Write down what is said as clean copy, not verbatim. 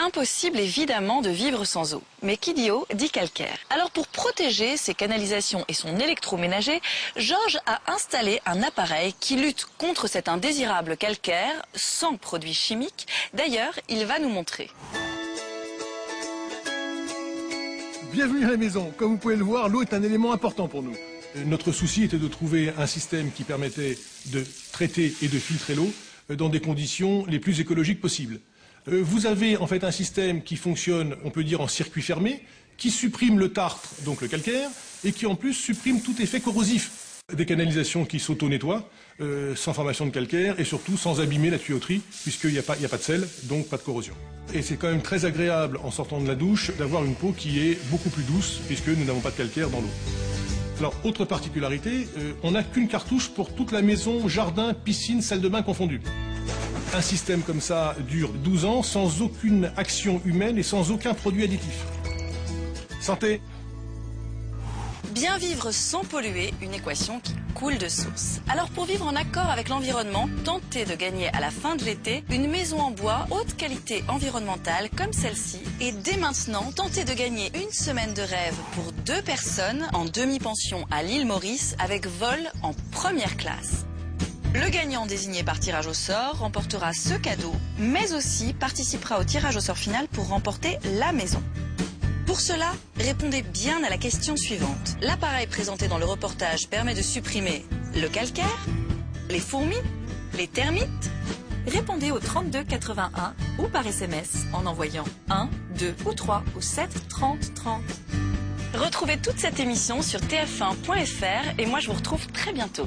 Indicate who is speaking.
Speaker 1: Impossible évidemment de vivre sans eau. Mais qui dit eau dit calcaire. Alors pour protéger ses canalisations et son électroménager, Georges a installé un appareil qui lutte contre cet indésirable calcaire sans produits chimiques. D'ailleurs, il va nous montrer.
Speaker 2: Bienvenue à la maison. Comme vous pouvez le voir, l'eau est un élément important pour nous. Notre souci était de trouver un système qui permettait de traiter et de filtrer l'eau dans des conditions les plus écologiques possibles. Vous avez en fait un système qui fonctionne, on peut dire, en circuit fermé, qui supprime le tartre, donc le calcaire, et qui en plus supprime tout effet corrosif. Des canalisations qui s'auto-nettoient, sans formation de calcaire et surtout sans abîmer la tuyauterie, puisqu'il n'y a pas de sel, donc pas de corrosion. Et c'est quand même très agréable en sortant de la douche d'avoir une peau qui est beaucoup plus douce, puisque nous n'avons pas de calcaire dans l'eau. Alors, autre particularité, on n'a qu'une cartouche pour toute la maison, jardin, piscine, salle de bain confondues. Un système comme ça dure 12 ans sans aucune action humaine et sans aucun produit additif. Santé!
Speaker 1: Bien vivre sans polluer, une équation qui coule de source. Alors pour vivre en accord avec l'environnement, tentez de gagner à la fin de l'été une maison en bois haute qualité environnementale comme celle-ci. Et dès maintenant, tentez de gagner une semaine de rêve pour 2 personnes en demi-pension à l'île Maurice avec vol en première classe. Le gagnant désigné par tirage au sort remportera ce cadeau, mais aussi participera au tirage au sort final pour remporter la maison. Pour cela, répondez bien à la question suivante. L'appareil présenté dans le reportage permet de supprimer le calcaire, les fourmis, les termites. Répondez au 32 81 ou par SMS en envoyant 1, 2 ou 3 au 7 30 30. Retrouvez toute cette émission sur tf1.fr et moi je vous retrouve très bientôt.